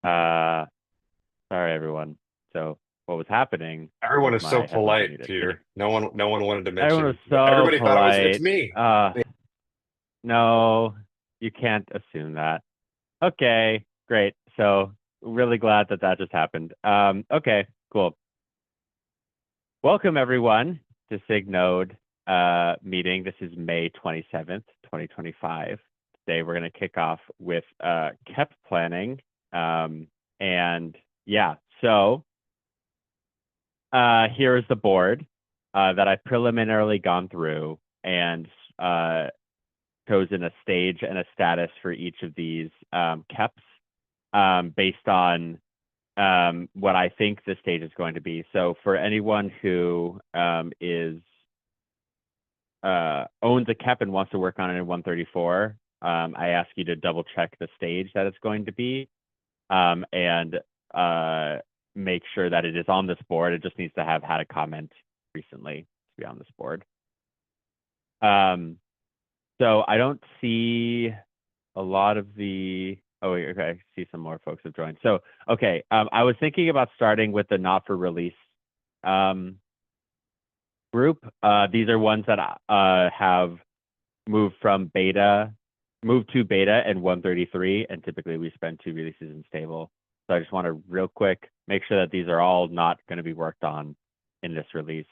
Sorry, everyone. So what was happening Everyone was is so my headphones were polite, muted. Peter. No one wanted to Everyone was mention. so Everybody thought it's polite. me. No, you can't assume that. Okay, great. So really glad that that just happened. Okay, cool. Welcome everyone to SIG Node meeting. This is May 27th, 2025. Today we're going to kick off with KEP planning. And yeah, so here is the board that I've preliminarily gone through and chosen a stage and a status for each of these KEPs based on what I think the stage is going to be. So for anyone who owns a KEP and wants to work on it in 134, I ask you to double check the stage that it's going to be and make sure that it is on this board. It just needs to have had a comment recently to be on this board. So I don't see a lot of the, oh, wait, okay, I see some more folks have joined. So, okay, I was thinking about starting with the not for release group. These are ones that have moved to beta in 133, and typically we spend 2 releases in stable. So I just want to real quick make sure that these are all not going to be worked on in this release.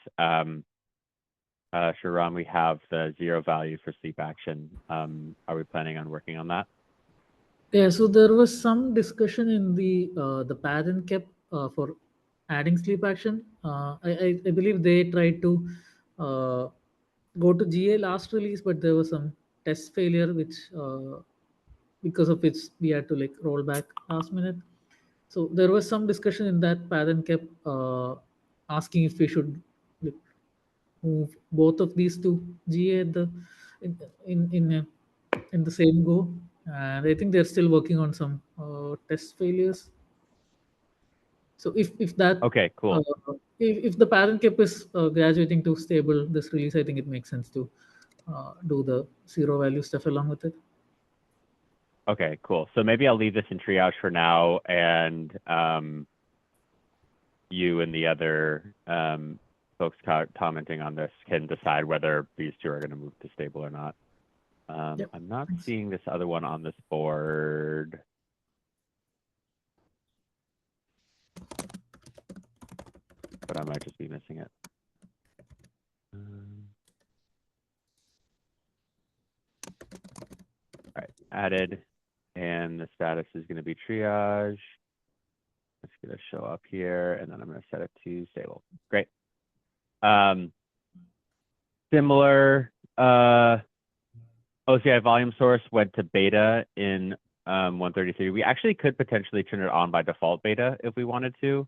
Sharon, we have the 0 value for sleep action. Are we planning on working on that? Yeah, so there was some discussion in the parent kept for adding sleep action. I believe they tried to go to GA last release, but there was some test failure, which because of which we had to like roll back last minute. So there was some discussion in that parent kept asking if we should like, move both of these to GA at the in in in, in the same go, and I think they're still working on some test failures. So if that Okay, cool. if the parent cap is graduating to stable this release, I think it makes sense to do the 0 value stuff along with it. Okay, cool. So maybe I'll leave this in triage for now, and you and the other folks commenting on this can decide whether these two are going to move to stable or not. Yep. I'm not Thanks. seeing this other one on this board. But I might just be missing it. All right, added. And the status is going to be triage. It's going to show up here, and then I'm going to set it to stable. Great. Similar OCI volume source went to beta in 133. We actually could potentially turn it on by default beta if we wanted to,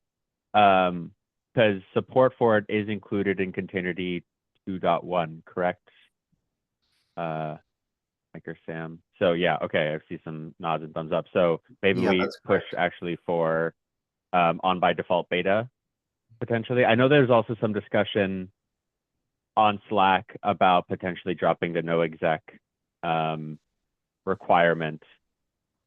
because support for it is included in Containerd 2.1, correct? Maker Sam. So yeah, okay, I see some nods and thumbs up. So maybe we push actually for on by default beta potentially. I know there's also some discussion on Slack about potentially dropping the no exec requirement.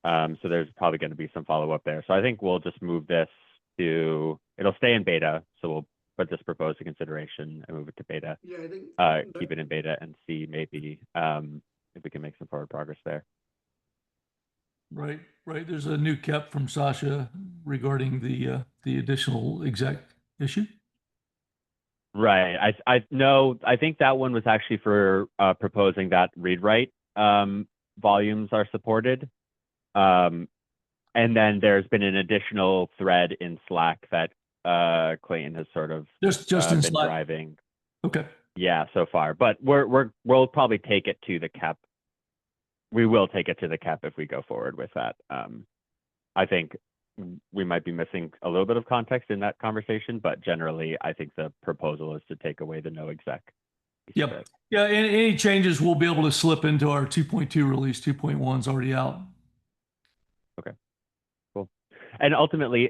So there's probably going to be some follow up there. So I think we'll just move this to, it'll stay in beta. So we'll put this proposed to consideration and move it to beta. Yeah, I think keep it in beta and see maybe if we can make some forward progress there. Right. There's a new KEP from Sasha regarding the additional exec issue. Right. I know. I think that one was actually for proposing that read-write volumes are supported. And then there's been an additional thread in Slack that Clayton has sort of just in been Slack driving. Okay. Yeah, so far, but we'll probably take it to the KEP. We will take it to the KEP if we go forward with that. I think we might be missing a little bit of context in that conversation, but generally, I think the proposal is to take away the no exec. Yep. Yeah. Any changes we'll be able to slip into our 2.2 release. 2.1 is already out. Okay. Cool. And ultimately,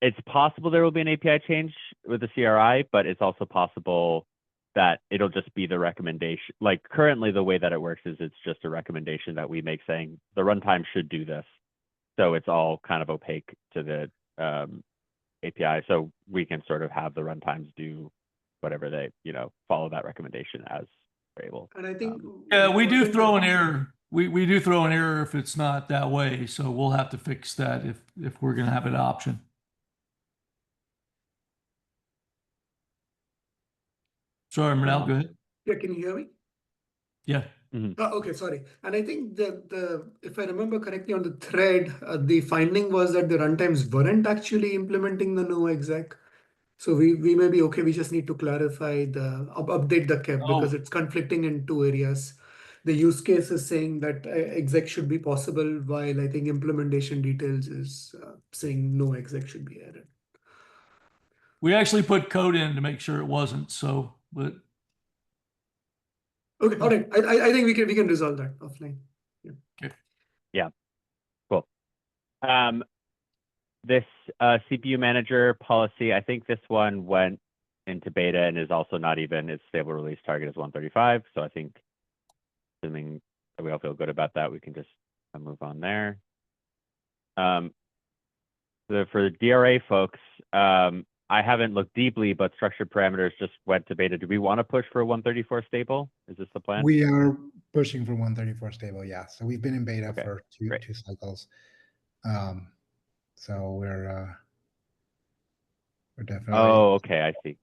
it's possible there will be an API change with the CRI, but it's also possible that it'll just be the recommendation. Like currently the way that it works is it's just a recommendation that we make saying the runtime should do this. so it's all kind of opaque to the API. So we can sort of have the runtimes do whatever they, follow that recommendation as we're able. And I think Yeah, we do throw an error. We do throw an error if it's not that way. So we'll have to fix that if we're going to have an option. Sorry, Manal, go ahead. Yeah, can you hear me? Yeah. Okay, sorry. And I think the if I remember correctly on the thread, the finding was that the runtimes weren't actually implementing the no exec. So we may be okay. We just need to clarify update the cap because it's conflicting in two areas. The use case is saying that exec should be possible, while I think implementation details is saying no exec should be added. We actually put code in to make sure it wasn't. So, but Okay, all right. I think we can resolve that offline. Yeah, cool. This CPU manager policy, I think this one went into beta and is also not even, its stable release target is 135. So I think, assuming that we all feel good about that, we can just move on there. For the DRA folks, I haven't looked deeply, but structured parameters just went to beta. Do we want to push for a 134 stable? Is this the plan? We are pushing for 134 stable, yeah. So we've been in beta for two cycles. So we're definitely. Oh, okay, I see.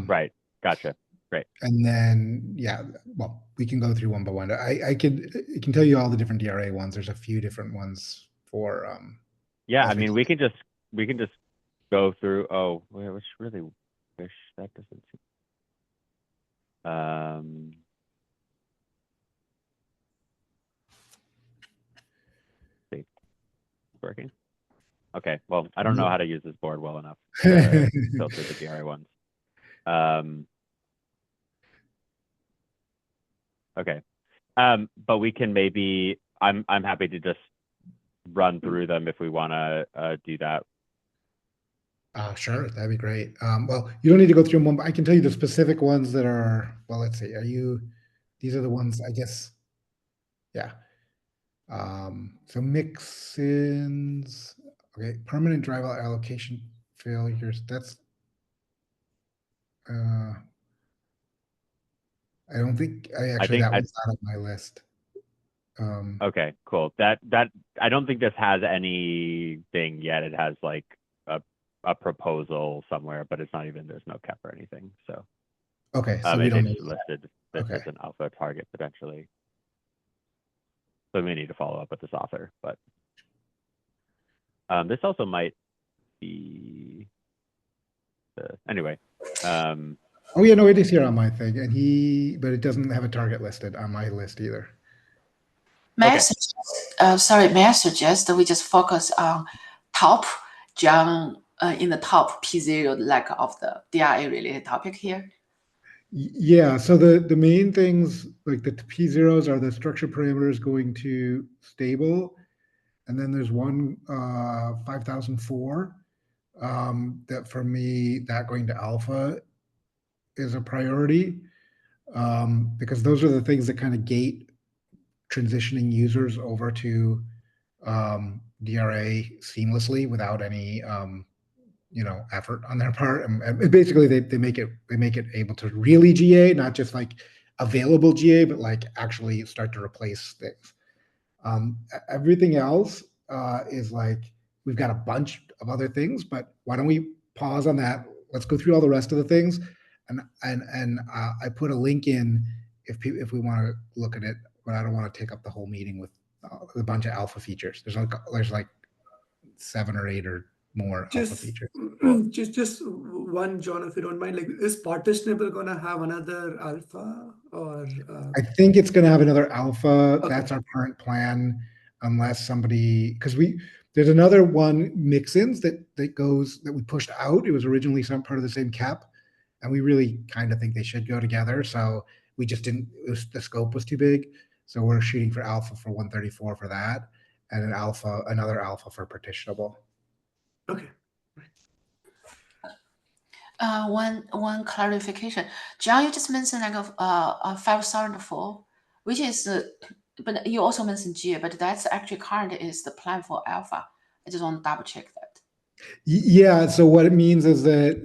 Right, gotcha. Great. And then, yeah, well, we can go through one by one. I can tell you all the different DRA ones. There's a few different ones for. Yeah, I mean, we can just go through. Oh, I really wish that doesn't. See, working. Okay, well, I don't know how to use this board well enough to filter the DRA ones. Okay, but we can maybe. I'm happy to just run through them if we want to do that. Sure, that'd be great. Well, you don't need to go through them one, but I can tell you the specific ones that are. Well, let's see. These are the ones, I guess. Yeah. So mix-ins. Okay, permanent driver allocation failures. That's. I don't think that was out of my list. Okay, cool. That I don't think this has anything yet. It has like a proposal somewhere, but it's not even, there's no cap or anything. So okay, so we don't know listed this as an alpha target potentially. So we need to follow up with this author, but this also might be anyway. Oh yeah, no, it is here on my thing, and but it doesn't have a target listed on my list either. May I suggest that we just focus on top, John, in the top P0 like of the DRA related topic here? Yeah, so the main things like the P0s are the structure parameters going to stable, and then there's one 5004 that for me, that going to alpha is a priority because those are the things that kind of gate transitioning users over to DRA seamlessly without any effort on their part, and basically they make it able to really GA, not just like available GA, but like actually start to replace things. Everything else is like we've got a bunch of other things, but why don't we pause on that? Let's go through all the rest of the things, and I put a link in if we want to look at it, but I don't want to take up the whole meeting with a bunch of alpha features. There's like 7 or 8 or more alpha features. Just one, John, if you don't mind. Like, is partitionable gonna have another alpha or? I think it's gonna have another alpha. Okay. That's our current plan, unless somebody, because there's another one mix-ins that we pushed out. It was originally some part of the same cap, and we really kind of think they should go together. So we just didn't. The scope was too big, so we're shooting for alpha for 134 for that, and another alpha for partitionable. Okay. One clarification, John, you just mentioned like a 5004, which is but you also mentioned GA, but that's actually current is the plan for alpha. I just want to double check that. Yeah. So what it means is that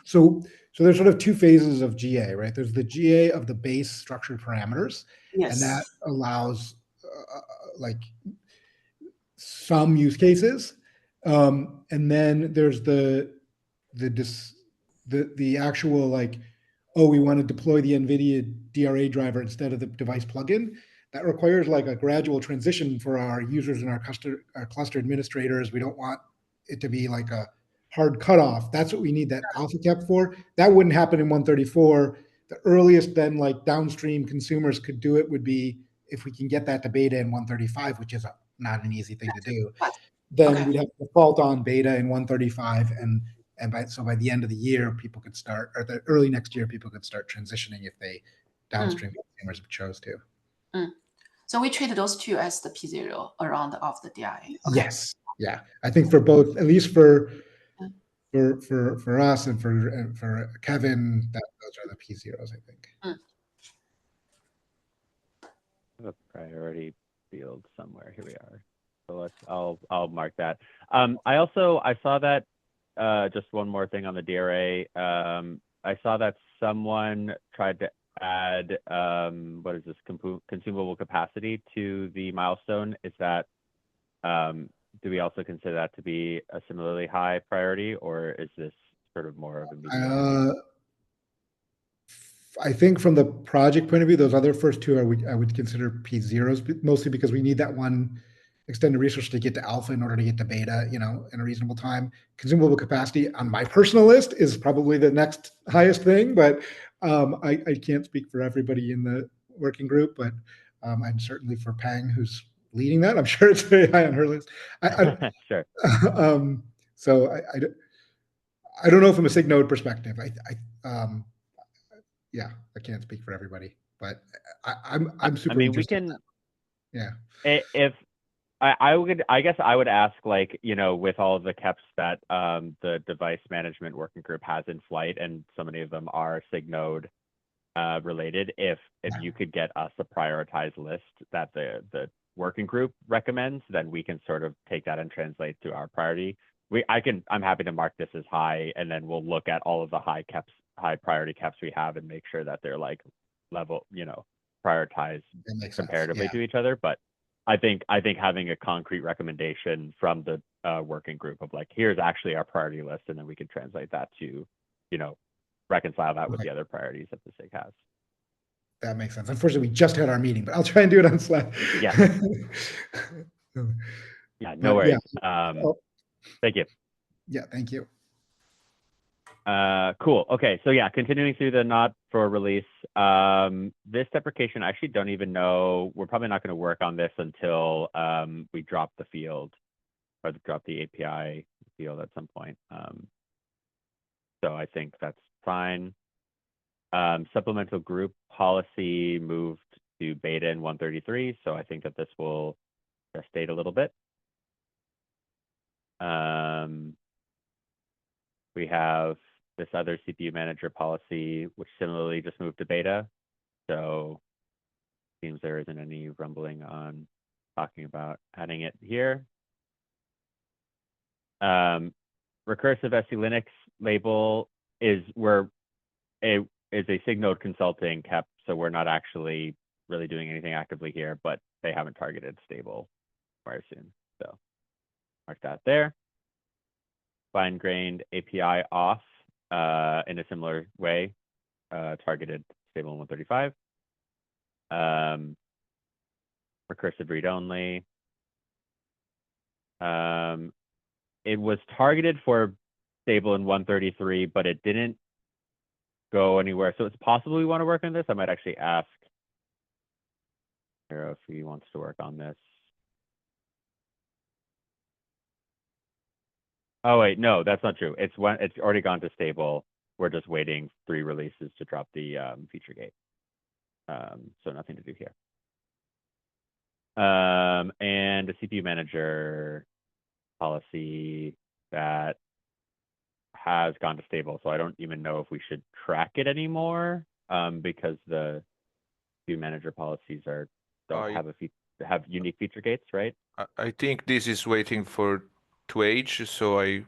so there's sort of two phases of GA, right? There's the GA of the base structured parameters, Yes. and that allows like some use cases, and then there's the actual like, oh, we want to deploy the NVIDIA DRA driver instead of the device plugin. That requires like a gradual transition for our users and our cluster administrators. We don't want it to be like a hard cutoff. That's what we need that alpha cap for. That wouldn't happen in 134. The earliest then like downstream consumers could do it would be if we can get that to beta in 135, which is not an easy thing to do. Then we'd have to default on beta in 135, and by the end of the year, people could start, or the early next year, people could start transitioning if they downstream consumers chose to. So we treat those two as the P0 around of the DRA. Okay. Yes, yeah. I think for both, at least for us and for Kevin, those are the P0s, I think. I have a priority field somewhere. Here we are. So I'll mark that. I saw that just one more thing on the DRA. I saw that someone tried to add what is this, consumable capacity to the milestone. Is that do we also consider that to be a similarly high priority, or is this sort of more of a medium? I think from the project point of view, those other first two I would consider P0s, mostly because we need that one extended resource to get to alpha in order to get to beta, in a reasonable time. Consumable capacity on my personal list is probably the next highest thing, but I can't speak for everybody in the working group, but I'm certainly for Peng, who's leading that. I'm sure it's very high on her list. Sure. So I don't know from a SIG Node perspective. Yeah, I can't speak for everybody, but I'm super. I mean, interested we can. Yeah. If I guess I would ask, like, with all of the KEPs that the device management working group has in flight, and so many of them are SIG Node related, if you could get us a prioritized list that the working group recommends, then we can sort of take that and translate to our priority. I'm happy to mark this as high, and then we'll look at all of the high priority KEPs we have and make sure that they're like level, prioritized comparatively to each other. But I think having a concrete recommendation from the working group of like, here's actually our priority list, and then we can translate that to, reconcile that with the other priorities that the SIG has. That makes sense. Unfortunately, we just had our meeting, but I'll try and do it on Slack. Yeah. Yeah, no worries. Yeah. Thank you. Yeah, thank you. Cool. Okay, so yeah, continuing through the not for release. This deprecation, I actually don't even know. We're probably not going to work on this until we drop the field, or drop the API field at some point. So I think that's fine. Supplemental group policy moved to beta in 133, so I think that this will gestate a little bit. We have this other CPU manager policy, which similarly just moved to beta. So seems there isn't any rumbling on talking about adding it here. Recursive SE Linux label is a SIG Node consulting KEP, so we're not actually really doing anything actively here, but they haven't targeted stable very soon. So mark that there. Fine-grained API off in a similar way, targeted stable in 135. Recursive read-only. It was targeted for stable in 133, but it didn't go anywhere. So it's possible we want to work on this. I might actually ask Hero if he wants to work on this. Oh wait, no, that's not true. It's already gone to stable. We're just waiting 3 releases to drop the feature gate. So nothing to do here. And a CPU manager policy that has gone to stable. So I don't even know if we should track it anymore, because the CPU manager policies are don't have unique feature gates, right? I think this is waiting for to age, so I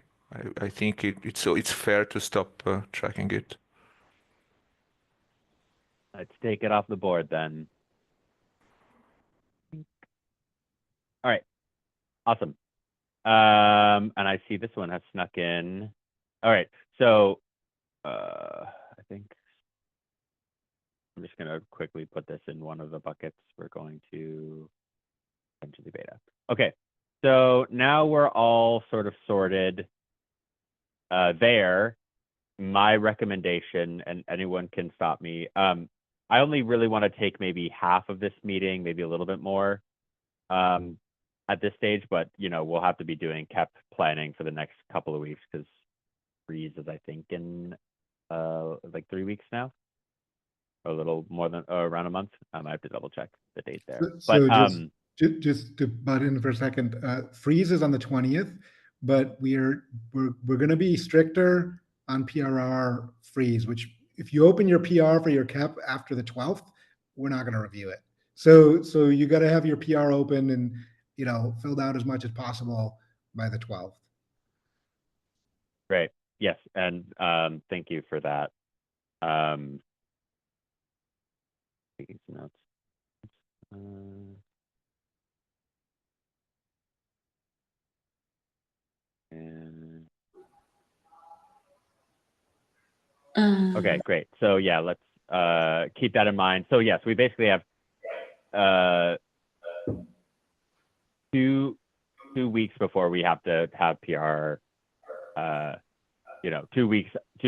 think it's fair to stop tracking it. Let's take it off the board then. All right, awesome. And I see this one has snuck in. All right, so I think I'm just gonna quickly put this in one of the buckets. We're going to into the beta. Okay, so now we're all sort of sorted there. My recommendation, and anyone can stop me. I only really want to take maybe half of this meeting, maybe a little bit more at this stage, but you know, we'll have to be doing KEP planning for the next couple of weeks because Freeze is, I think, in like 3 weeks now, or a little more than around a month. I have to double check the date there. So But just to butt in for a second, Freeze is on the 20th, but we're going to be stricter on PRR Freeze, which if you open your PR for your KEP after the 12th, we're not going to review it. So you got to have your PR open and, you know, filled out as much as possible by the 12th. Great. Yes, and thank you for that. Taking some notes. And okay, great. So yeah, let's keep that in mind. So yes, we basically have 2 weeks before we have to have PR. You know, 2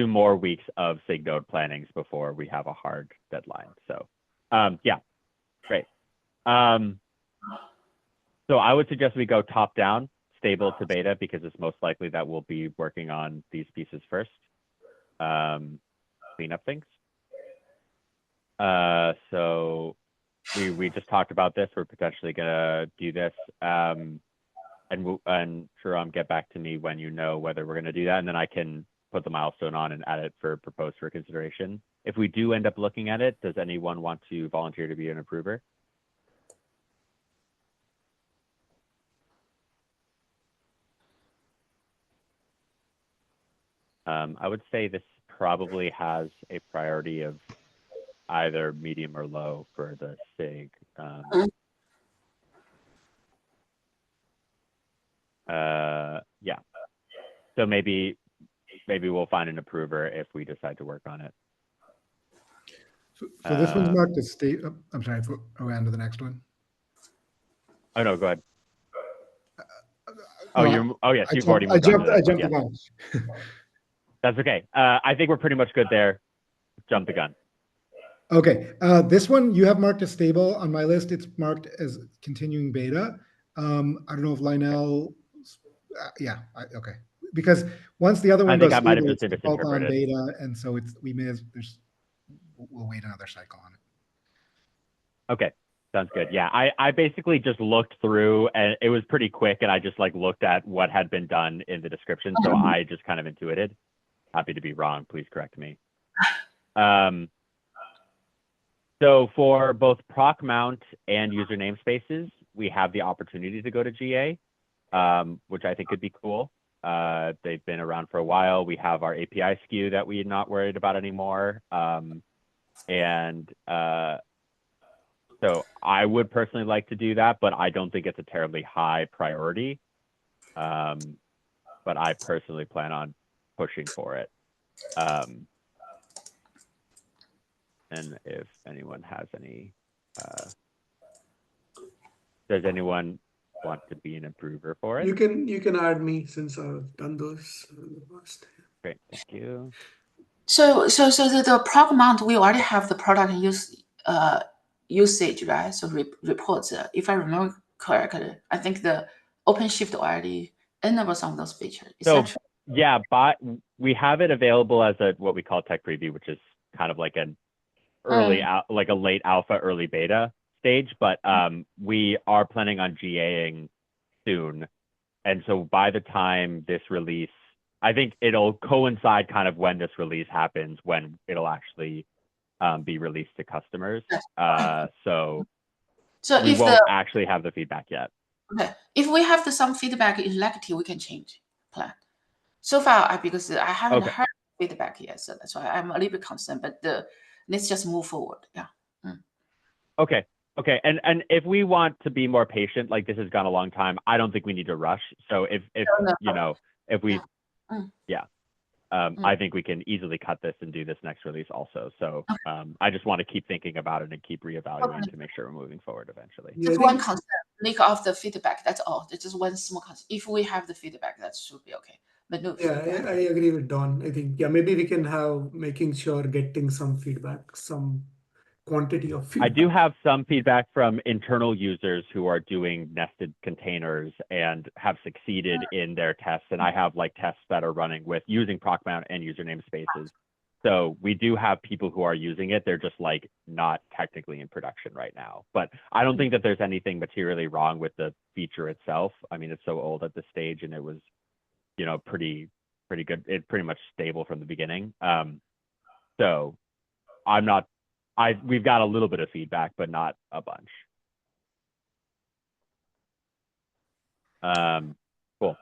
more weeks of SIG Node plannings before we have a hard deadline. So yeah, great. So I would suggest we go top down, stable to beta, because it's most likely that we'll be working on these pieces first. Clean up things. So we just talked about this. We're potentially gonna do this. And Sharam, get back to me when you know whether we're gonna do that, and then I can put the milestone on and add it for proposed for consideration. If we do end up looking at it, does anyone want to volunteer to be an approver? I would say this probably has a priority of either medium or low for the SIG. Yeah. So maybe we'll find an approver if we decide to work on it. So this one's marked as state. I'm sorry. Are we on to the next one? Oh no, go ahead. Oh yes, you've already I moved on to jumped that. the gun. That's okay. I think we're pretty much good there. Jump the gun. Okay, this one you have marked as stable. On my list, it's marked as continuing beta. I don't know if Lionel, okay. Because once the other one goes stable, it's default on beta, and so we'll wait another cycle on it. Okay, sounds good. Yeah, I basically just looked through, and it was pretty quick, and I just like looked at what had been done in the description, so I just kind of intuited. Happy to be wrong. Please correct me. So for both proc mount and user namespaces, we have the opportunity to go to GA, which I think could be cool. They've been around for a while. We have our API SKU that we're not worried about anymore. So I would personally like to do that, but I don't think it's a terribly high priority. But I personally plan on pushing for it. And if anyone has any, does anyone want to be an approver for it? You can add me since I've done those in the past. Great, thank you. So the proc mount, we already have the product usage, right? So reports. If I remember correctly, I think the OpenShift already enables some of those features. So yeah, but we have it available as what we call tech preview, which is kind of like an early like a late alpha, early beta stage. But we are planning on GAing soon, and so by the time this release, I think it'll coincide kind of when this release happens, when it'll actually be released to customers. So So we if won't actually have the feedback yet. okay, if we have some feedback elective, we can change plan. So far, because I haven't heard feedback yet, so that's why I'm a little bit concerned. But let's just move forward. Yeah. Okay. Okay. And if we want to be more patient, like this has gone a long time, I don't think we need to rush. So if you know, if we, I think we can easily cut this and do this next release also. So I just want to keep thinking about it and keep reevaluating to make sure we're moving forward eventually. Just one concern, lack of the feedback. That's all. It's just one small concern. If we have the feedback, that should be okay. But no. Yeah, I agree with Don. I think maybe we can have making sure getting some feedback, some quantity of feedback. I do have some feedback from internal users who are doing nested containers and have succeeded in their tests. And I have like tests that are running with using proc mount and username spaces. So we do have people who are using it. They're just like not technically in production right now. But I don't think that there's anything materially wrong with the feature itself. I mean, it's so old at this stage and it was, you know, pretty good. It's pretty much stable from the beginning. So we've got a little bit of feedback, but not a bunch. Cool.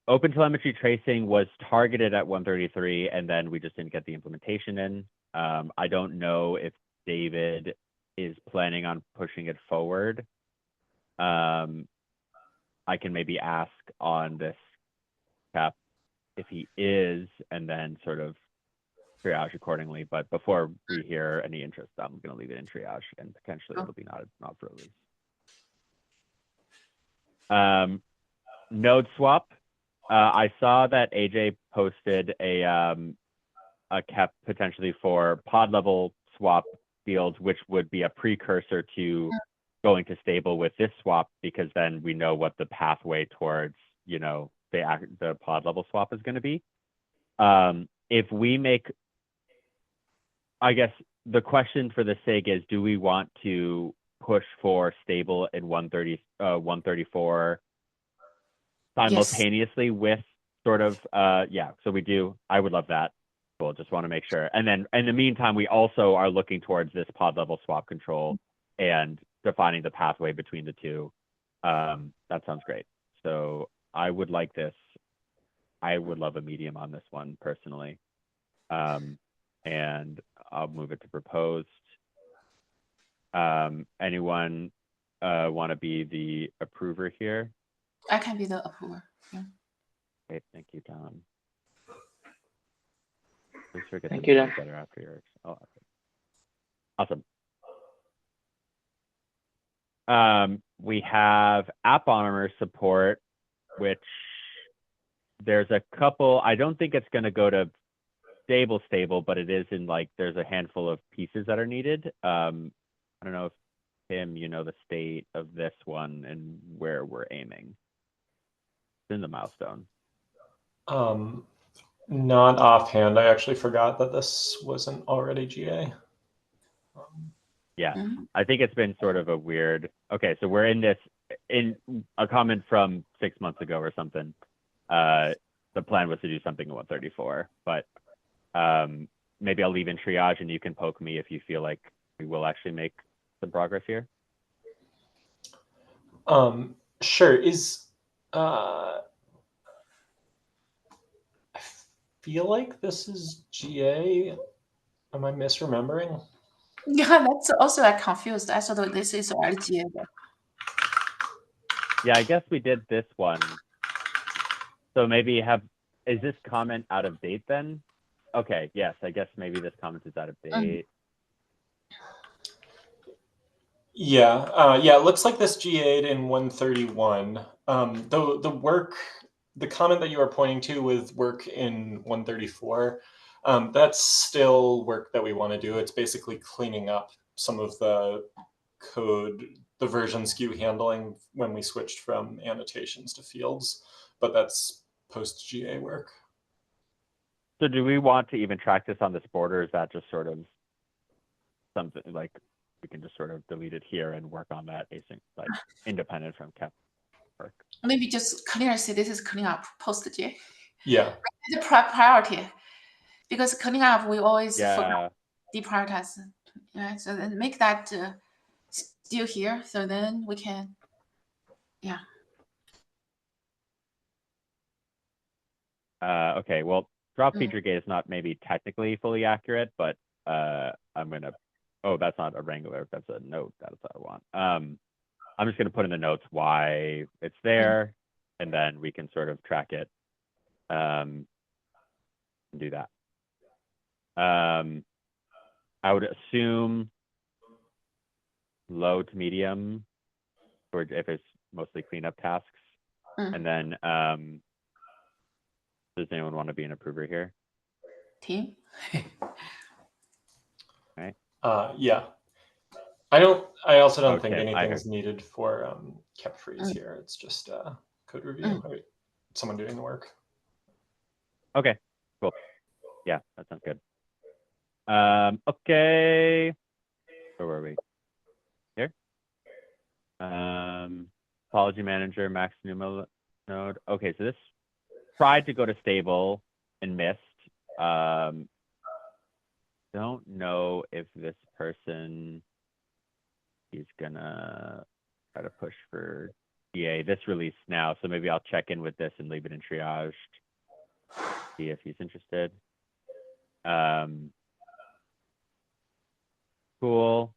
OpenTelemetry tracing was targeted at 133, and then we just didn't get the implementation in. I don't know if David is planning on pushing it forward. I can maybe ask on this cap if he is, and then sort of triage accordingly. But before we hear any interest, I'm going to leave it in triage, and potentially it'll be not for release. Node swap. I saw that AJ posted a KEP potentially for pod level swap fields, which would be a precursor to going to stable with this swap, because then we know what the pathway towards, you know, the pod level swap is going to be. If we make, I guess the question for the SIG is, do we want to push for stable in 134 simultaneously with sort of, so we do. I would love that. Cool, just want to make sure. And then in the meantime, we also are looking towards this pod level swap control and defining the pathway between the two. That sounds great. So I would like this. I would love a medium on this one personally. And I'll move it to proposed. Anyone want to be the approver here? I can be the approver. Yeah. Great, thank you, Tom. Thank you, Don. Better after yours. Oh, okay. Awesome. We have app owner support, which there's a couple. I don't think it's going to go to stable, but it is in like there's a handful of pieces that are needed. I don't know if Tim, you know the state of this one and where we're aiming. It's in the milestone. Not offhand. I actually forgot that this wasn't already GA. Yeah, I think it's been sort of a weird. Okay, so we're in a comment from 6 months ago or something. The plan was to do something in 134, but maybe I'll leave in triage and you can poke me if you feel like we will actually make some progress here. Sure. I feel like this is GA. Am I misremembering? Yeah, that's also confused. I thought this is already GA. Yeah, I guess we did this one. So maybe is this comment out of date then? Okay, yes, I guess maybe this comment is out of date. Yeah, it looks like this GA'd in 131. The comment that you are pointing to with work in 134, that's still work that we want to do. It's basically cleaning up some of the code, the version skew handling when we switched from annotations to fields, but that's post-GA work. So do we want to even track this on this board, or is that just sort of something like we can just sort of delete it here and work on that async, like independent from KEP work? Maybe just clear, say this is cleaning up post-GA. Yeah. The priority, because cleaning up, we always Yeah. deprioritize. Right, so then make that still here. So then we can, yeah. Okay, well, drop feature gate is not maybe technically fully accurate, but I'm gonna, oh, that's not a Wrangler, that's a note, that's what I want. I'm just gonna put in the notes why it's there, and then we can sort of track it, and do that. I would assume low to medium, or if it's mostly cleanup tasks, and then does anyone want to be an approver here? Team. Right. Yeah. I also don't think Okay, anything's needed for kept freeze here. It's just code review. Right. Someone doing the work. Okay, cool. Yeah, that sounds good. Okay. Where were we? Here. Topology manager, max Numa node. Okay, so this tried to go to stable and missed. Don't know if this person is gonna try to push for GA this release now. So maybe I'll check in with this and leave it in triage. See if he's interested. Cool.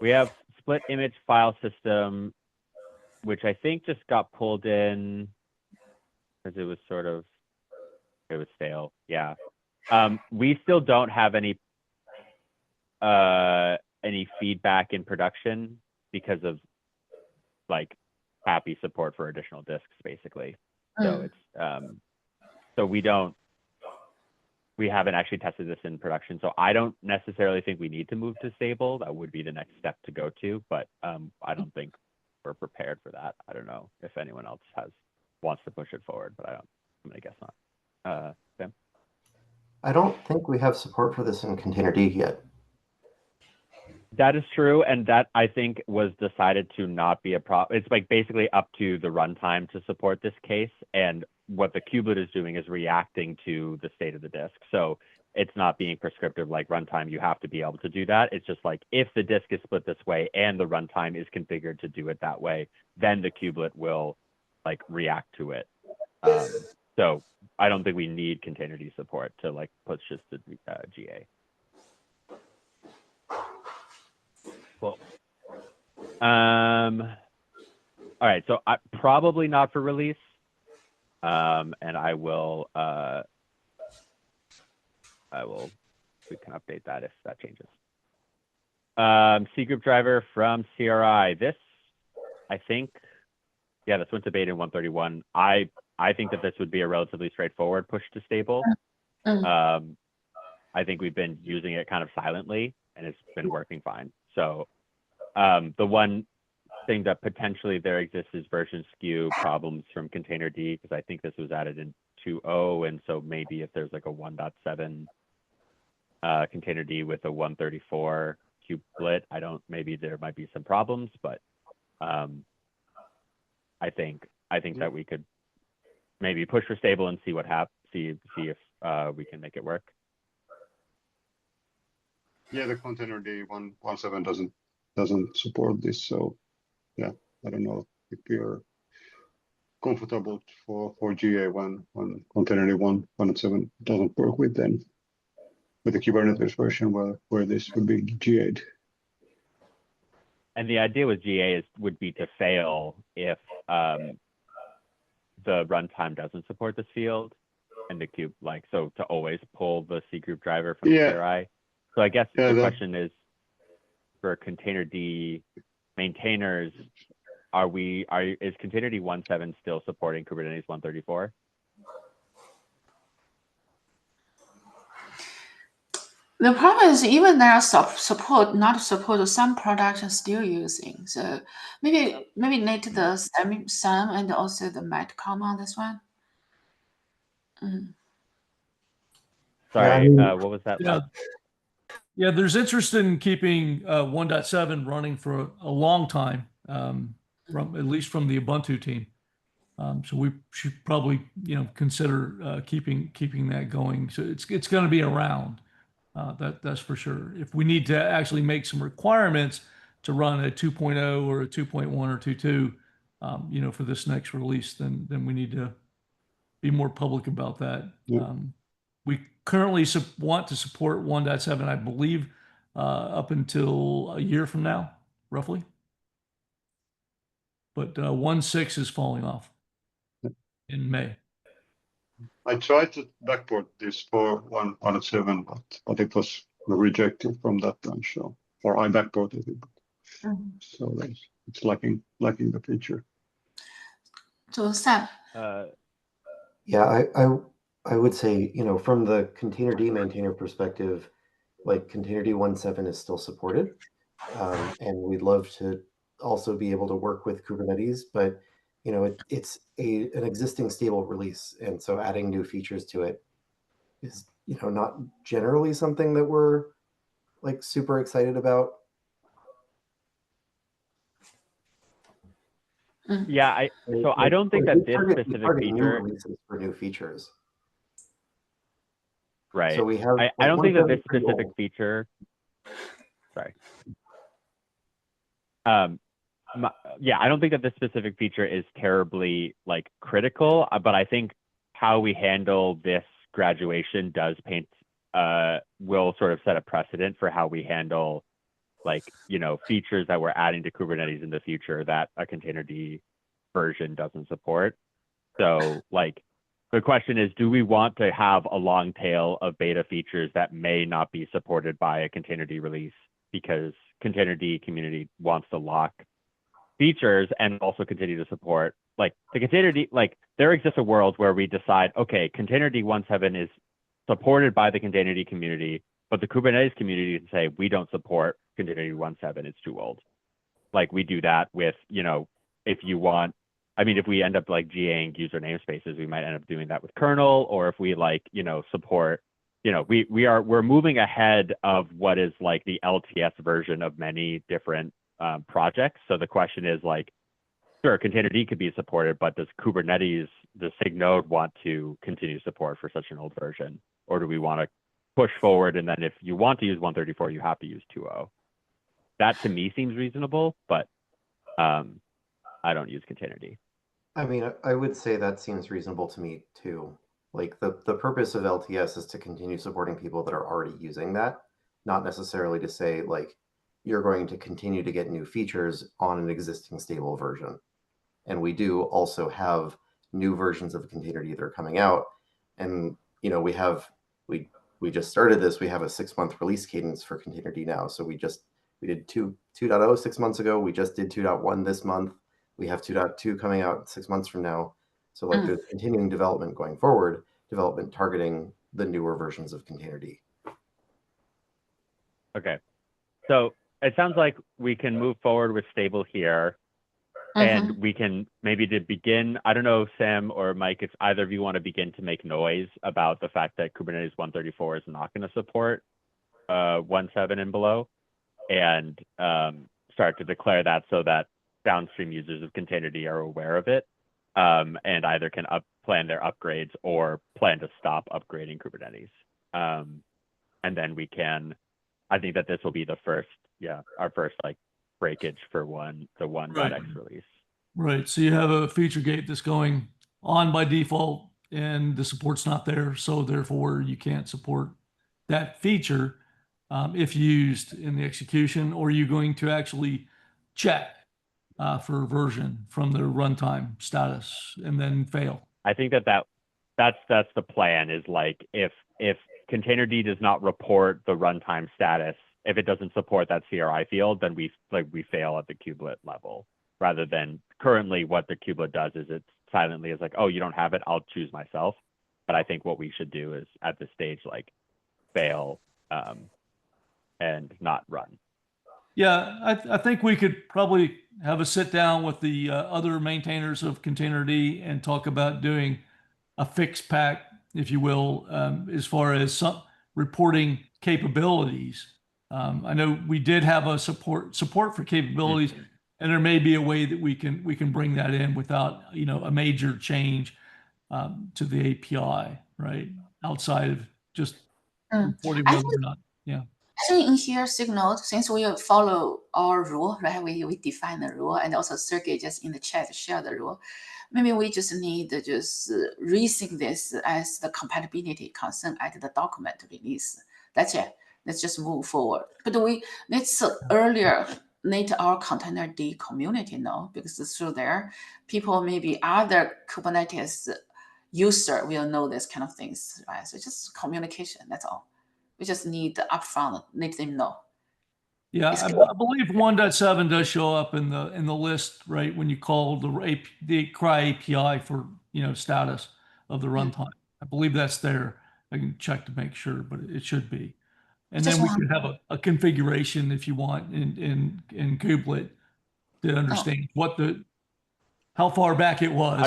We have split image file system, which I think just got pulled in because it was sort of, it was stale. Yeah. We still don't have any feedback in production because of like happy support for additional disks, basically. So it's so we haven't actually tested this in production. So I don't necessarily think we need to move to stable. That would be the next step to go to, but I don't think we're prepared for that. I don't know if anyone else wants to push it forward, but I'm gonna guess not. Sam? I don't think we have support for this in Containerd yet. That is true, and that I think was decided to not be a problem. It's like basically up to the runtime to support this case, and what the kubelet is doing is reacting to the state of the disk. So it's not being prescriptive like runtime, you have to be able to do that. It's just like if the disk is split this way and the runtime is configured to do it that way, then the kubelet will like react to it. So I don't think we need Containerd support to like push this to GA. Cool. All right, so probably not for release. And I will, we can update that if that changes. C group driver from CRI. This, I think, yeah, this went to beta in 131. I think that this would be a relatively straightforward push to stable. I think we've been using it kind of silently and it's been working fine. So the one thing that potentially there exists is version skew problems from Containerd, because I think this was added in 2.0, and so maybe if there's like a 1.7 Containerd with a 134 kubelet, maybe there might be some problems, but I think that we could maybe push for stable and see what happens, see if we can make it work. Yeah, the Containerd 1.7 doesn't support this, so yeah, I don't know if you're comfortable for GA when Containerd 1.7 doesn't work with the Kubernetes version where this would be GA'd. And the idea with GA would be to fail if the runtime doesn't support this field and the kube, so to always pull the C group driver from CRI. So I guess the question is, for Containerd maintainers, is Containerd 1.7 still supporting Kubernetes 134? The problem is even there are not support, some products are still using. So maybe need the Sam and also the Matt comment on this one. Sorry, what was that? Yeah, there's interest in keeping 1.7 running for a long time, from at least from the Ubuntu team. So we should probably, consider keeping that going. So it's going to be around. That's for sure. If we need to actually make some requirements to run a 2.0 or a 2.1 or 2.2, for this next release, then we need to be more public about that. Yeah. We currently want to support 1.7, I believe, up until a year from now, roughly. But 1.6 is falling off in May. I tried to backport this for 1.7, but it was rejected from that branch. So, or I backported it. So it's lacking the feature. So Sam. Yeah, I would say, from the containerd maintainer perspective, like containerd 1.7 is still supported. And we'd love to also be able to work with Kubernetes, but it's an existing stable release. And so adding new features to it is, not generally something that we're like super excited about. Yeah, I don't think that this specific new feature, releases for new features. right? So we have. I don't think that 1.7 this is pretty specific old. feature. Sorry. Yeah, I don't think that this specific feature is terribly like critical, but I think how we handle this graduation does will sort of set a precedent for how we handle like, features that we're adding to Kubernetes in the future that a containerd version doesn't support. So like the question is, do we want to have a long tail of beta features that may not be supported by a containerd release because containerd community wants to lock features and also continue to support like the containerd, like there exists a world where we decide, okay, containerd 1.7 is supported by the containerd community, but the Kubernetes community can say, we don't support containerd 1.7, it's too old. Like we do that with, if you want, if we end up like GAing user namespaces, we might end up doing that with kernel, or if we like, support, we're moving ahead of what is like the LTS version of many different projects. So the question is like, sure, containerd could be supported, but does Kubernetes, the SIG node, want to continue support for such an old version? Or do we want to push forward, and then if you want to use 134, you have to use 2.0? That to me seems reasonable, but I don't use containerd. I would say that seems reasonable to me too. Like the purpose of LTS is to continue supporting people that are already using that, not necessarily to say like you're going to continue to get new features on an existing stable version. And we do also have new versions of containerd that are coming out, and we just started this. We have a 6-month release cadence for containerd now. So we did 2.0 6 months ago. We just did 2.1 this month. We have 2.2 coming out 6 months from now. So like there's continuing development going forward, development targeting the newer versions of containerd. Okay. So it sounds like we can move forward with stable here. And we can maybe to begin, I don't know, Sam or Mike, if either of you want to begin to make noise about the fact that Kubernetes 134 is not going to support 1.7 and below, and start to declare that so that downstream users of containerd are aware of it, and either can plan their upgrades or plan to stop upgrading Kubernetes. And then we can, I think that this will be the first, our first like breakage for the 1.x release. Right. So you have a feature gate that's going on by default and the support's not there. So therefore you can't support that feature if used in the execution, or you're going to actually check for version from the runtime status and then fail. I think that's the plan, is like if containerd does not report the runtime status, if it doesn't support that CRI field, then we fail at the kubelet level, rather than currently what the kubelet does is it silently is like, oh, you don't have it, I'll choose myself. But I think what we should do is at this stage, like fail and not run. Yeah, I think we could probably have a sit down with the other maintainers of containerd and talk about doing a fix pack, if you will, as far as some reporting capabilities. I know we did have a support for capabilities, and there may be a way that we can bring that in without a major change to the API, right? Outside of just reporting I whether think, or not. Yeah. I think in here, SIG Node, since we follow our rule, right? We define the rule, and also Sergey just in the chat share the rule. Maybe we just need to just rethink this as the compatibility concern at the document release. That's it. Let's just move forward. But let's earlier let our container D community know, because through there, people maybe other Kubernetes user will know this kind of things, right? So just communication, that's all. We just need the upfront, let them know. Yeah, I believe 1.7 does show up in the list, right? When you call the CRY API for status of the runtime. I believe that's there. I can check to make sure, but it should be. And then we can have a configuration if you want in Kubelet to understand how far back it was.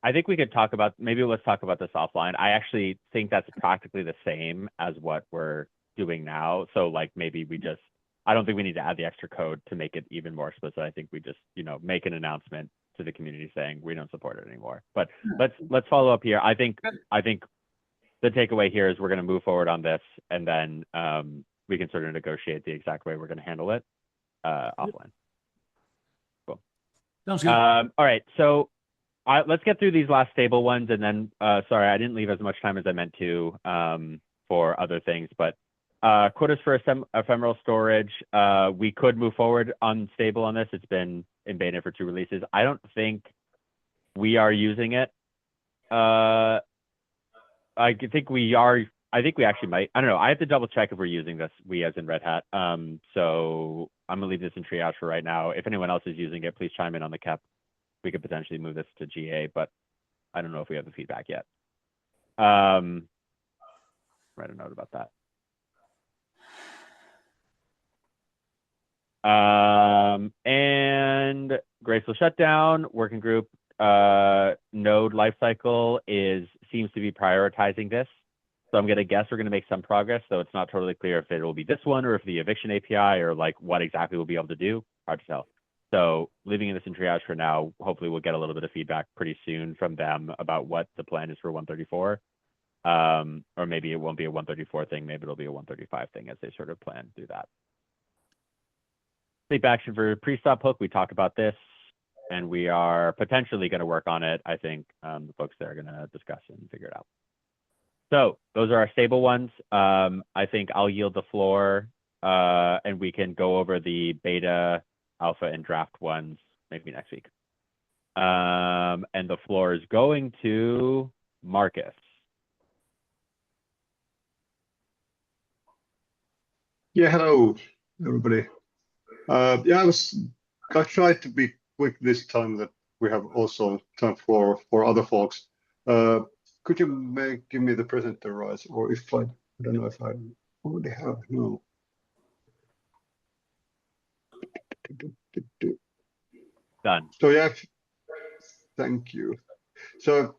I think we could talk about, maybe let's talk about this offline. I actually think that's practically the same as what we're doing now. So like maybe I don't think we need to add the extra code to make it even more explicit. I think we just, make an announcement to the community saying we don't support it anymore. But let's follow up here. I think the takeaway here is we're going to move forward on this, and then we can sort of negotiate the exact way we're going to handle it offline. Cool. Sounds good. All right. So let's get through these last stable ones, and then sorry, I didn't leave as much time as I meant to for other things, but quotas for ephemeral storage, we could move forward on stable on this. It's been in beta for 2 releases. I don't think we are using it. I think we are. I think we actually might. I don't know. I have to double check if we're using this, we as in Red Hat. So I'm gonna leave this in triage for right now. If anyone else is using it, please chime in on the KEP. We could potentially move this to GA, but I don't know if we have the feedback yet. Write a note about that. And graceful shutdown working group node lifecycle seems to be prioritizing this. So I'm gonna guess we're gonna make some progress, though it's not totally clear if it will be this one or if the eviction API or like what exactly we'll be able to do. Hard to tell. So leaving this in triage for now, hopefully we'll get a little bit of feedback pretty soon from them about what the plan is for 134. Or maybe it won't be a 134 thing, maybe it'll be a 135 thing as they sort of plan through that. Sleep action for pre-stop hook, we talk about this, and we are potentially going to work on it. I think the folks there are going to discuss and figure it out. So those are our stable ones. I think I'll yield the floor and we can go over the beta, alpha, and draft ones maybe next week. And the floor is going to Marcus. Yeah, hello, everybody. I tried to be quick this time that we have also time for other folks. Could you give me the presenter rights, or if I don't know if I already have, no. Done. So yeah, thank you. So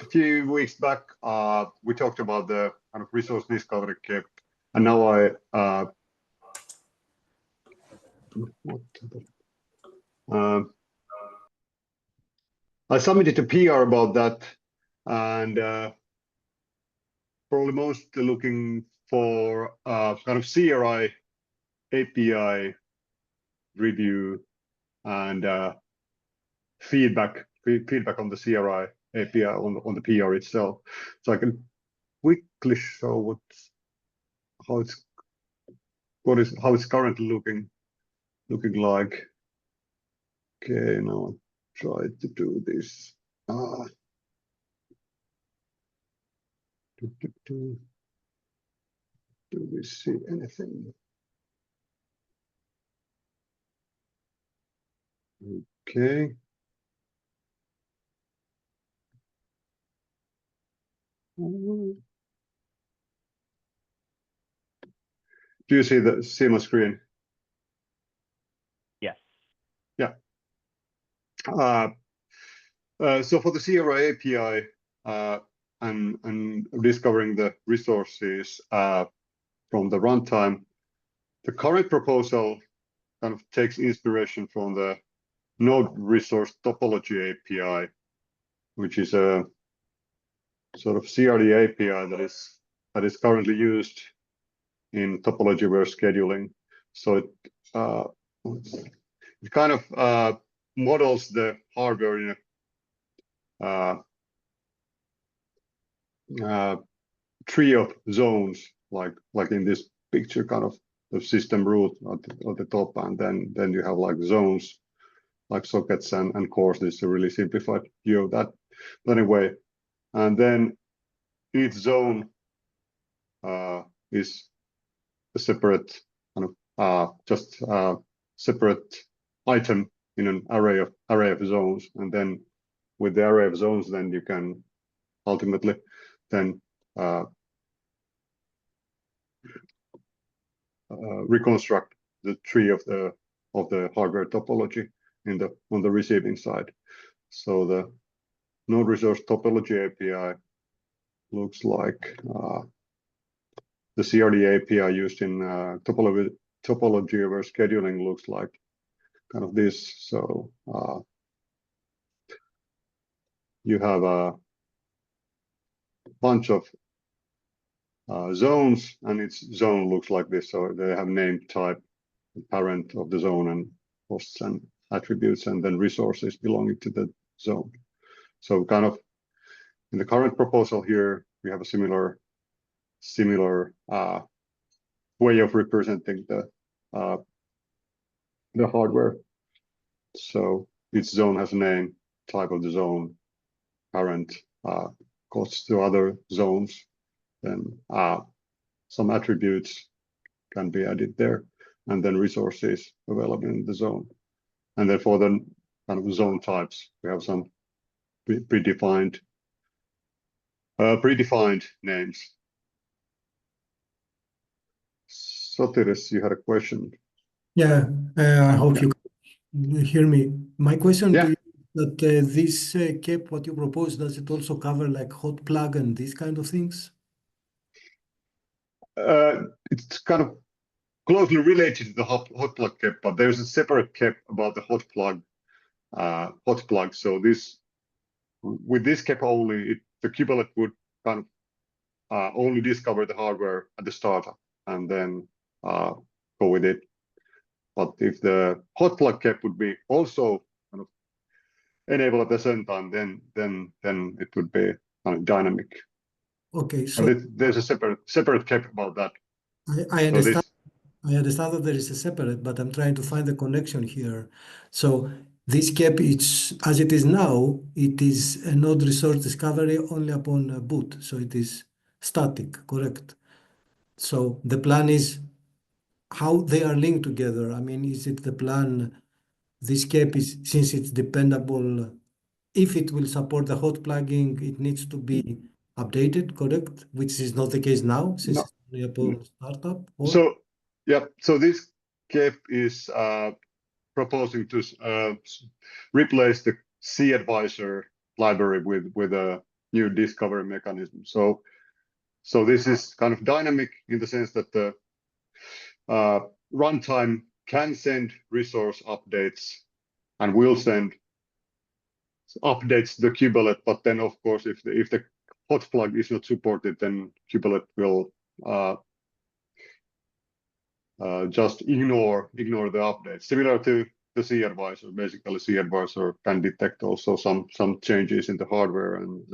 a few weeks back, we talked about the kind of resource discovery kit, and now I submitted a PR about that, and probably most looking for kind of CRI API review and feedback on the CRI API on the PR itself. So I can quickly show how it's currently looking like. Okay, now I'll try to do this. Do we see anything? Okay. Do you see my screen? Yes. Yeah. So for the CRI API and discovering the resources from the runtime, the current proposal kind of takes inspiration from the node resource topology API, which is a sort of CRD API that is that is currently used in topology-aware scheduling. So it kind of models the hardware in a tree of zones, like in this picture, kind of the system root at the top, and then you have like zones, like sockets and cores. This is a really simplified view of that. But anyway, and then each zone is a separate kind of just separate item in an array of zones, and then with the array of zones, then you can ultimately then reconstruct the tree of the hardware topology on the receiving side. So the node resource topology API looks like the CRD API used in topology-aware scheduling looks like kind of this. So you have a bunch of zones, and its zone looks like this. So they have name, type, parent of the zone, and hosts and attributes, and then resources belonging to the zone. So kind of in the current proposal here, we have a similar way of representing the hardware. So each zone has a name, type of the zone, parent, costs to other zones, then some attributes can be added there, and then resources available in the zone. And then for the kind of zone types, we have some predefined names. Sotiris, you had a question. Yeah, I hope you can hear me. My question to you is that this CAP, what you propose, does it also cover like hot plug and these kind of things? It's kind of closely related to the hot plug CAP, but there's a separate CAP about the hot plug. So with this CAP only, the kubelet would kind of only discover the hardware at the startup and then go with it. But if the hot plug CAP would be also kind of enabled at the same time, then it would be kind of dynamic. Okay, so there's a separate CAP about that. I understand. I understand that there is a separate, but I'm trying to find the connection here. So this CAP, as it is now, it is a node resource discovery only upon boot. So it is static, correct? So the plan is how they are linked together. I mean, is it the plan, this CAP is, since it's dependable, if it will support the hot plugging, it needs to be updated, correct? Which is not the case now, since it's only upon startup? Or? So this CAP is proposing to replace the C-Advisor library with a new discovery mechanism. So this is kind of dynamic in the sense that the runtime can send resource updates and will send updates to the kubelet, but then of course if the hot plug is not supported, then kubelet will just ignore the updates. Similar to the C-Advisor, basically C-Advisor can detect also some changes in the hardware, and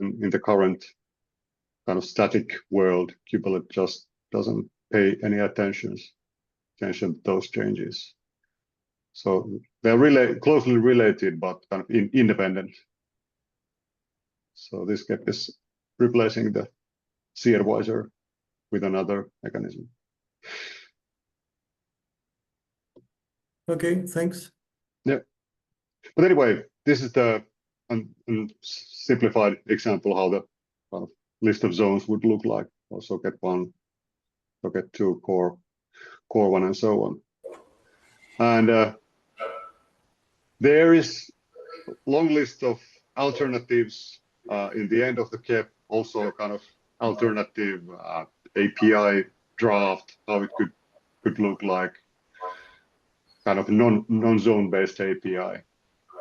in the current kind of static world, kubelet just doesn't pay any attention to those changes. So they're closely related, but kind of independent. So this CAP is replacing the C-Advisor with another mechanism. Okay, thanks. Yeah. But anyway, this is the simplified example how the list of zones would look like. For socket 1, socket 2, core 1, and so on. And there is a long list of alternatives in the end of the CAP, also kind of alternative API draft, how it could look like, kind of non-zone based API.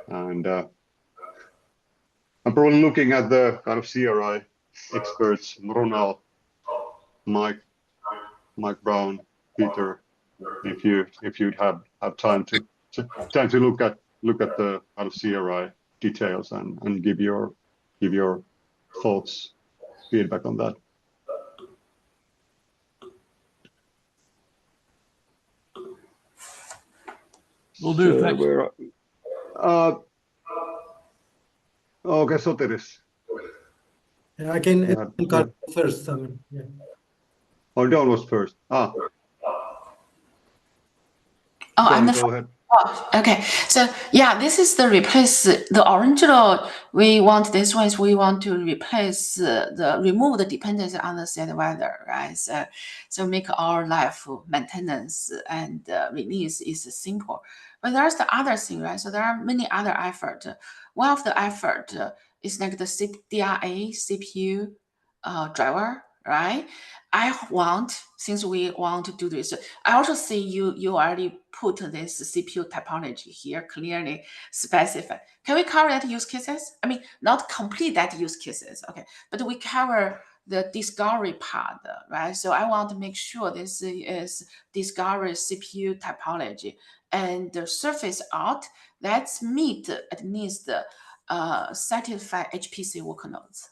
And I'm probably looking at the kind of CRI experts, Ronald Mike, Brown, Peter, if you'd have time to look at the kind of CRI details and give your thoughts, feedback on that. Will do. Thanks. Okay, Soteris. I can cut first. Yeah. Oh, Dawn was first. Oh, I'm the go ahead. Oh, okay. So yeah, this is the replace the original. We want this one is we want to replace remove the dependency on the set weather, right? So make our life maintenance and release is simple. But there's the other thing, right? So there are many other efforts. One of the effort is like the DRA CPU driver, right? Since we want to do this, I also see you already put this CPU topology here, clearly specified. Can we cover that use cases? I mean, not complete that use cases, okay, but we cover the discovery part, right? So I want to make sure this is discovery CPU topology and the surface out, let's meet at least satisfy HPC workloads,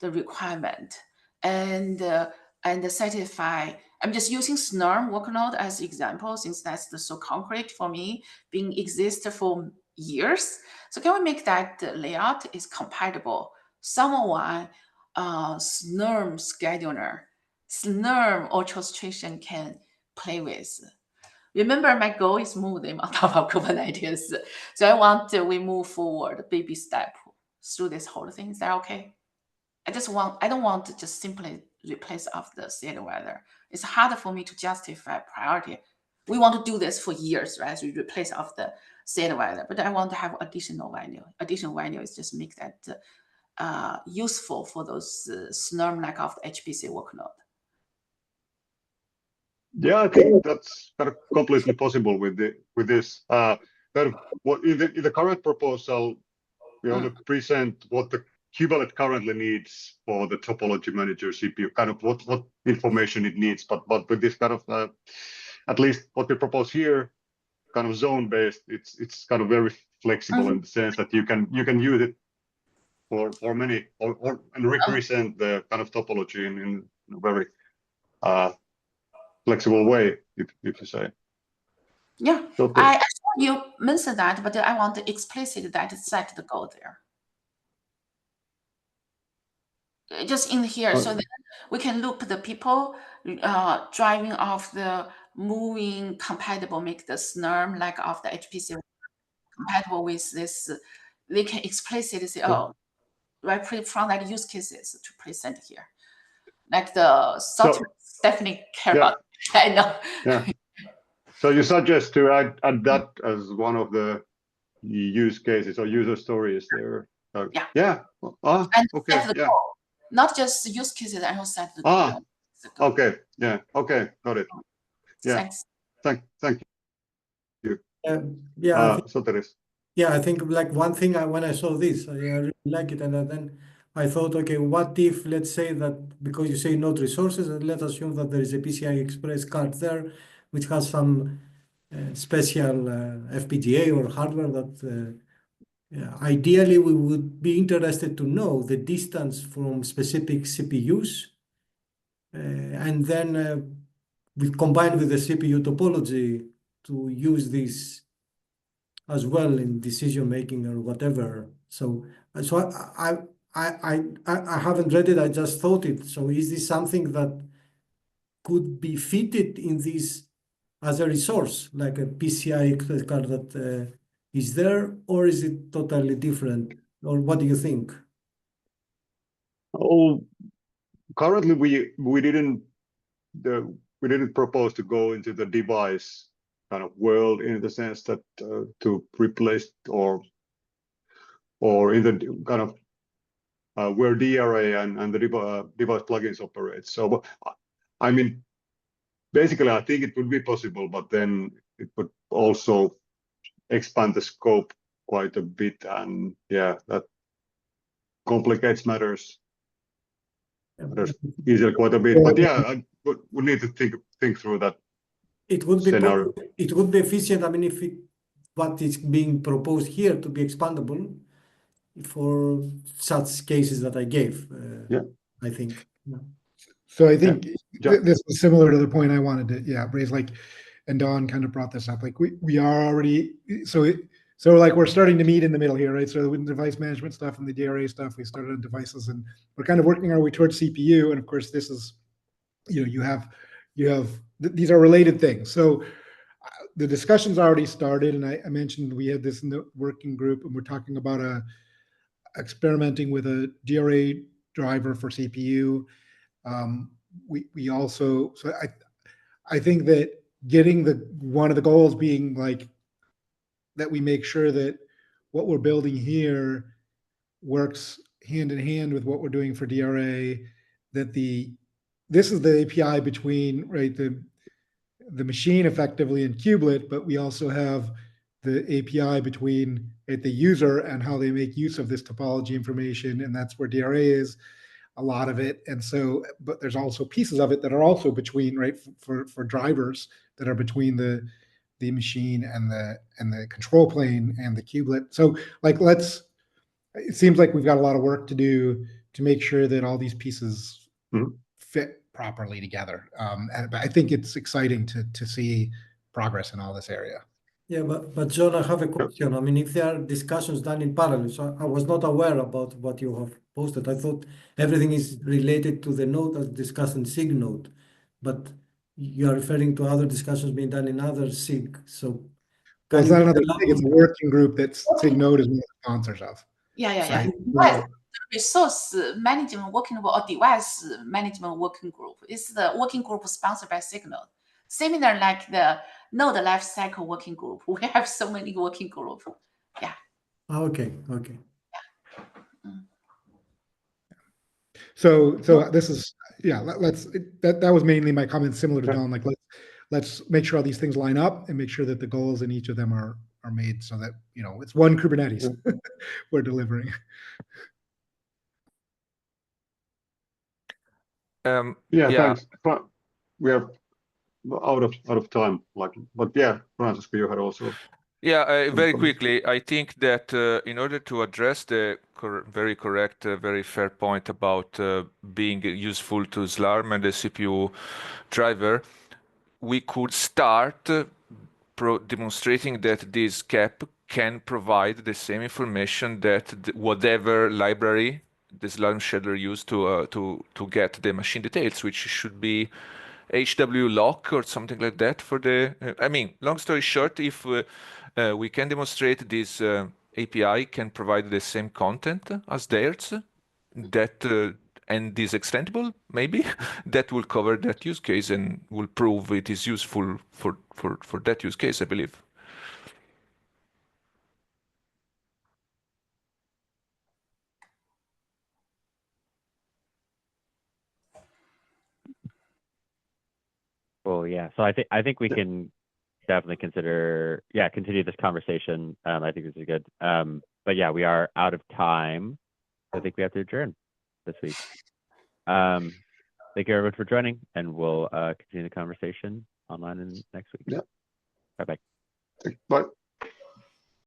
the requirement, and satisfy. I'm just using Snarm workload as example, since that's so concrete for me, being exist for years. So can we make that layout is compatible? Someone Snarm scheduler, Snarm orchestration can play with. Remember, my goal is move them on top of Kubernetes. So I want we move forward, baby step through this whole thing. Is that okay? I don't want to just simply replace off the set weather. It's harder for me to justify priority. We want to do this for years, right? So we replace off the set weather, but I want to have additional value. Additional value is just make that useful for those Snarm like of the HPC workload. Yeah, I think that's kind of completely possible with this. Kind of what in the current proposal, we want to present what the kubelet currently needs for the topology manager CPU, kind of what information it needs. But with this kind of at least what we propose here, kind of zone based, it's kind of very flexible in the sense that you can use it for many and represent the kind of topology in a very flexible way, if you say. Yeah, I saw you mentioned that, but I want to explicit that set the goal there. Just in here, so that we can loop the people driving off the moving compatible, make the Snarm like of the HPC compatible with this. They can explicitly say, oh, right from that use cases to present here. Like the software definitely care about. I know. Yeah. So you suggest to add that as one of the use cases or user stories there. Yeah. Okay. Yeah. Goal. Not just use cases, I also set the goal. Okay. Yeah. Okay. Got it. Yeah. Thanks. Thank you. Yeah. Soteris. Yeah, I think like one thing when I saw this, I really like it, and then I thought, okay, what if, let's say that because you say node resources, and let's assume that there is a PCI Express card there, which has some special FPGA or hardware that ideally we would be interested to know the distance from specific CPUs, and then we combine with the CPU topology to use this as well in decision making or whatever. So I haven't read it. I just thought it. So is this something that could be fitted in this as a resource, like a PCI Express card that is there, or is it totally different? Or what do you think? Oh, currently we didn't propose to go into the device kind of world in the sense that to replace or in the kind of where DRA and the device plugins operate. So I mean, basically, I think it would be possible, but then it would also expand the scope quite a bit, and yeah, that complicates matters. There's easily quite a bit, but yeah, we need to think through that. It would be scenario. it would be efficient. I mean, if what is being proposed here to be expandable for such cases that I gave. Yeah, I think. Yeah. So I think Yeah. this is similar to the point I wanted to raise, like, and Don kind of brought this up. Like we are already so like we're starting to meet in the middle here, right? So with the device management stuff and the DRA stuff, we started on devices, and we're kind of working our way towards CPU. And of course, this is, you have these are related things. So the discussion's already started, and I mentioned we had this in the working group, and we're talking about experimenting with a DRA driver for CPU. We also, so I think that getting one of the goals being like that we make sure that what we're building here works hand in hand with what we're doing for DRA, that this is the API between, right, the machine effectively and kubelet, but we also have the API between the user and how they make use of this topology information, and that's where DRA is, a lot of it. And so, but there's also pieces of it that are also between, right, for drivers that are between the machine and the control plane and the kubelet. So like, it seems like we've got a lot of work to do to make sure that all these pieces fit properly together. But I think it's exciting to see progress in all this area. Yeah, but John, I have a question. I mean, if there are discussions done in parallel, so I was not aware about what you have posted. I thought everything is related to the node as discussed in SIG Node, but you are referring to other discussions being done in other SIG. So well, it's not another SIG, it's a working group that SIG Node is one of the sponsors of. Yeah. Right? Resource management working group or device management working group is the working group sponsored by SIG Node. Similar like the node life cycle working group. We have so many working groups. Yeah. Okay. So this is, that was mainly my comment, similar to Don. Like let's make sure all these things line up and make sure that the goals in each of them are made so that it's one Kubernetes we're delivering. Thanks. We are out of time, but yeah, Francisco, you had also. Yeah, very quickly, I think that in order to address the very correct, very fair point about being useful to SLARM and the CPU driver, we could start demonstrating that this cap can provide the same information that whatever library the SLARM scheduler used to get the machine details, which should be HW lock or something like that for the. I mean, long story short, if we can demonstrate this API can provide the same content as theirs, and is extendable, maybe that will cover that use case and will prove it is useful for that use case, I believe. Well, yeah. So I think we can definitely consider, continue this conversation. I think this is good. But yeah, we are out of time. I think we have to adjourn this week. Thank you everyone for joining, and we'll continue the conversation online next week. Yeah. Bye-bye. Bye.